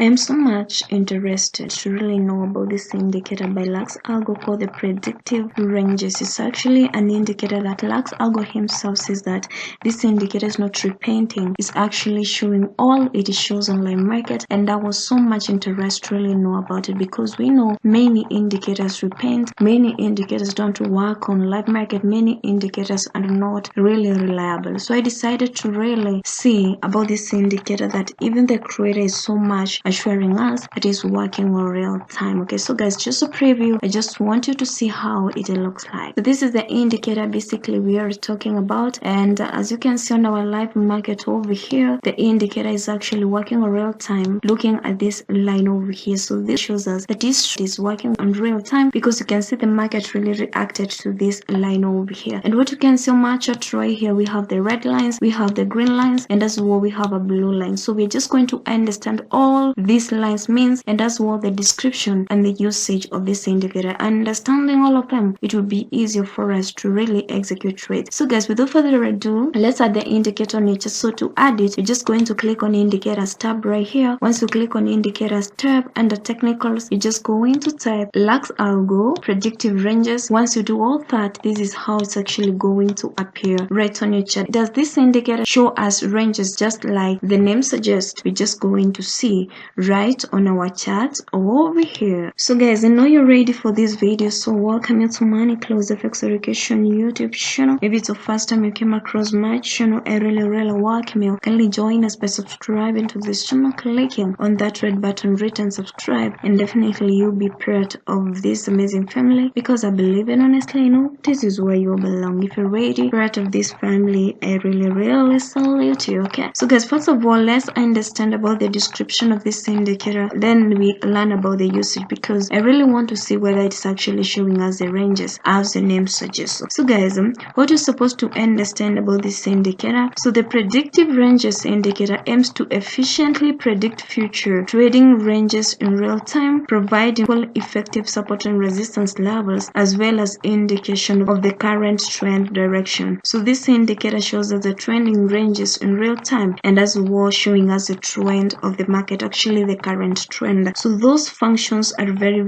I am so much interested to really know about this indicator by LuxAlgo called the Predictive Ranges. It's actually an indicator that LuxAlgo himself says that this indicator is not repainting. It's actually showing all it shows on live market, and I was so much interested to really know about it because we know many indicators repaint, many indicators don't work on live market, many indicators are not really reliable. So I decided to really see about this indicator that even the creator is so much assuring us that it's working in real time. Okay, so guys, just a preview. I just want you to see how it looks like. So this is the indicator basically we are talking about, and as you can see on our live market over here, the indicator is actually working in real time. Looking at this line over here, so this shows us that this is working in real time because you can see the market really reacted to this line over here. And what you can see on my chart right here, we have the red lines, we have the green lines, and as well we have a blue line. So we're just going to understand all these lines means, and as well the description and the usage of this indicator. Understanding all of them, it will be easier for us to really execute trades. So guys, without further ado, let's add the indicator nature. So to add it, you're just going to click on indicators tab right here. Once you click on indicators tab under technicals, you just go into type LuxAlgo Predictive Ranges. Once you do all that, this is how it's actually going to appear right on your chart. Does this indicator show us ranges just like the name suggests? We're just going to see right on our chart over here. So guys, I know you're ready for this video, so welcome you to Money Close FX Education YouTube channel. If it's the first time you came across my channel, I really welcome you. Kindly join us by subscribing to this channel, clicking on that red button written subscribe, and definitely you'll be part of this amazing family, because I believe and honestly know this is where you belong. If you're ready part of this family, I really salute you. Okay, so guys, first of all, let's understand about the description of this indicator, then we learn about the usage, because I really want to see whether it's actually showing us the ranges as the name suggests. So guys, what you're supposed to understand about this indicator, so the predictive ranges indicator aims to efficiently predict future trading ranges in real time, providing full effective support and resistance levels as well as indication of the current trend direction. So this indicator shows us the trending ranges in real time, and as well showing us the trend of the market, actually the current trend. So those functions are very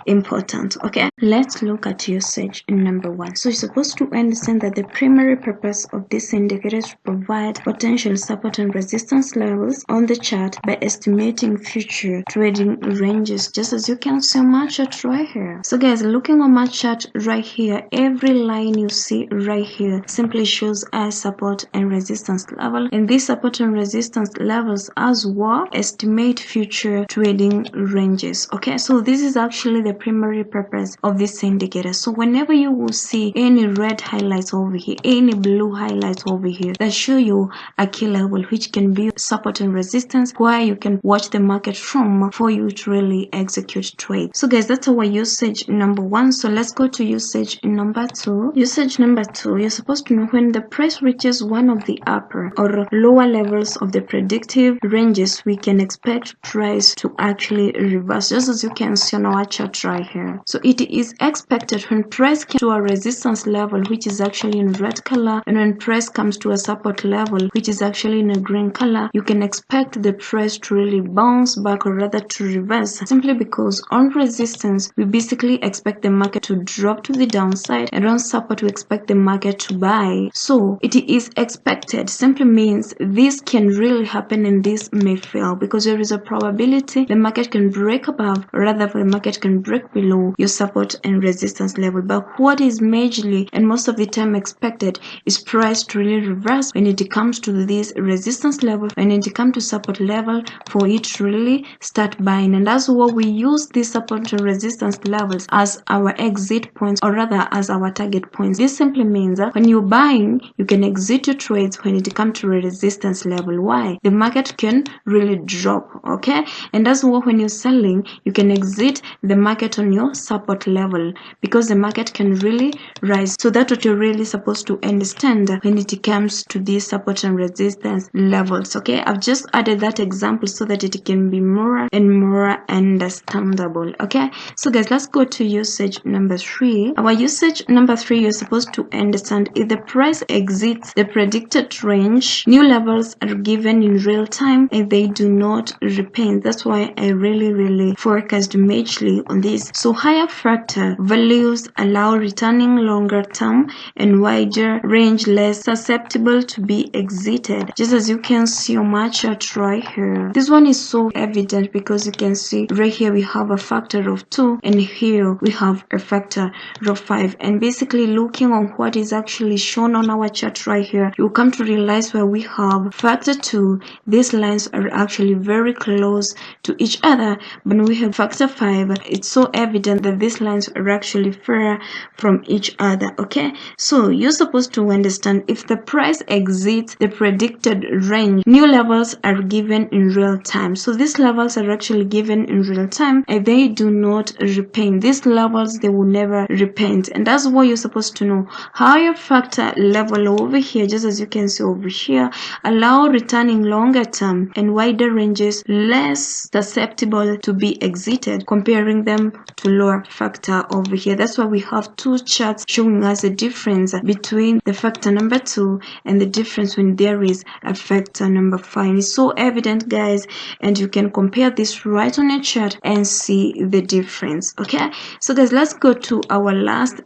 important. Okay, let's look at usage number one. So you're supposed to understand that the primary purpose of this indicator is to provide potential support and resistance levels on the chart by estimating future trading ranges, just as you can see on my chart right here. So guys, looking on my chart right here, every line you see right here simply shows us support and resistance level, and these support and resistance levels as well estimate future trading ranges. Okay, so this is actually the primary purpose of this indicator. So whenever you will see any red highlights over here, any blue highlights over here, that show you a key level which can be support and resistance, where you can watch the market from for you to really execute trade. So guys, that's our usage number one. So let's go to usage number two. Usage number two, you're supposed to know when the price reaches one of the upper or lower levels of the predictive ranges, we can expect price to actually reverse, just as you can see on our chart right here. So it is expected when price comes to a resistance level, which is actually in red color, and when price comes to a support level, which is actually in a green color, you can expect the price to really bounce back, or rather to reverse, simply because on resistance we basically expect the market to drop to the downside, and on support we expect the market to buy. So it is expected simply means this can really happen and this may fail, because there is a probability the market can break above, or rather the market can break below your support and resistance level. But what is majorly and most of the time expected is price to really reverse when it comes to this resistance level, when it comes to support level, for it to really start buying. And that's what we use these support and resistance levels as our exit points, or rather as our target points. This simply means that when you're buying, you can exit your trades when it comes to a resistance level. Why? The market can really drop. Okay, and that's what when you're selling, you can exit the market on your support level, because the market can really rise. So that's what you're really supposed to understand when it comes to these support and resistance levels. Okay, I've just added that example so that it can be more and more understandable. Okay, so guys, let's go to usage number three. Our usage number three, you're supposed to understand if the price exits the predicted range, new levels are given in real time and they do not not repaint. That's why I really focused majorly on this. So higher factor values allow returning longer term and wider range less susceptible to be exited, just as you can see on my chart right here. This one is so evident because you can see right here we have a factor of 2 and here we have a factor of 5, and basically looking on what is actually shown on our chart right here, you come to realize where we have factor 2, these lines are actually very close to each other, but when we have factor 5, it's so evident that these lines are actually far from each other. Okay, so you're supposed to understand if the price exceeds the predicted range, new levels are given in real time. So these levels are actually given in real time and they do not repaint. These levels, they will never repaint, and that's what you're supposed to know. Higher factor level over here, just as you can see over here, allow returning longer term and wider ranges less susceptible to be exited, comparing them to lower factor over here. That's why we have two charts showing us the difference between the factor number 2 and the difference when there is a factor number 5. It's so evident, guys, and you can compare this right on your chart and see the difference. Okay, so guys, let's go to our last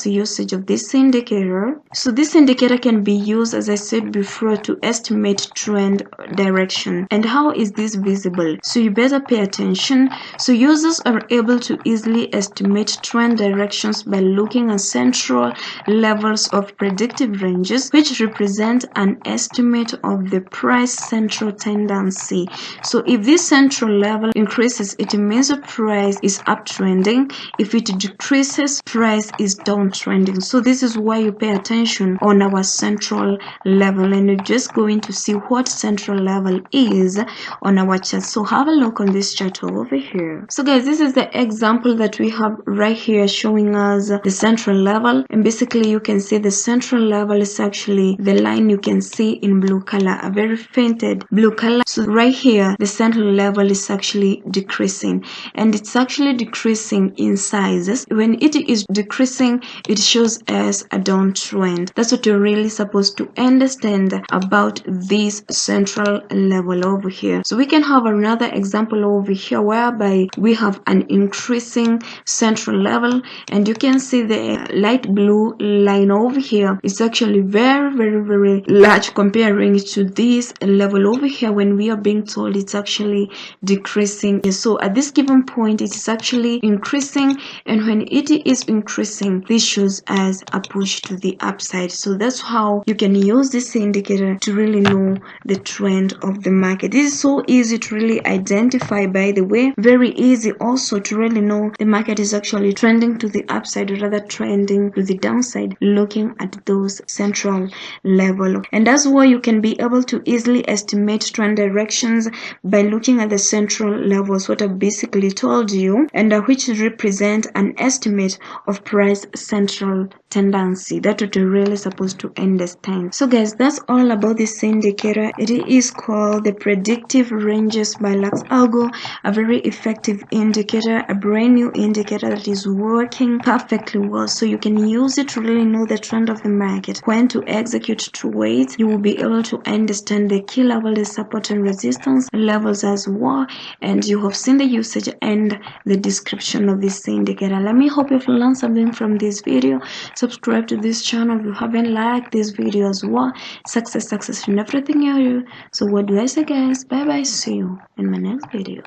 usage of this indicator. So this indicator can be used, as I said before, to estimate trend direction. And how is this visible? So you better pay attention. So users are able to easily estimate trend directions by looking at central levels of predictive ranges, which represent an estimate of the price central tendency. So if this central level increases, it means the price is uptrending. If it decreases, price is downtrending. So this is why you pay attention on our central level, and you're just going to see what central level is on our chart. So have a look on this chart over here. So guys, this is the example that we have right here showing us the central level, and basically you can see the central level is actually the line you can see in blue color, a very fainted blue color. So right here the central level is actually decreasing, and it's actually decreasing in sizes. When it is decreasing, it shows as a downtrend. That's what you're really supposed to understand about this central level over here. So we can have another example over here whereby we have an increasing central level, and you can see the light blue line over here is actually very large comparing to this level over here when we are being told it's actually decreasing. So at this given point it is actually increasing, and when it is increasing, this shows as a push to the upside. So that's how you can use this indicator to really know the trend of the market. This is so easy to really identify, by the way, very easy also to really know the market is actually trending to the upside or rather trending to the downside, looking at those central level. And that's why you can be able to easily estimate trend directions by looking at the central levels, what I basically told you, and which represent an estimate of price central tendency. That's what you're really supposed to understand. So guys, that's all about this indicator. It is called the Predictive Ranges by LuxAlgo, a very effective indicator, a brand new indicator that is working perfectly well. So you can use it to really know the trend of the market. When to execute trades, you will be able to understand the key level, the support and resistance levels as well. And you have seen the usage and the description of this indicator. Let me hope you've learned something from this video. Subscribe to this channel if you haven't liked this video as well. Success in everything you do. So what do I say, guys? Bye bye. See you in my next video.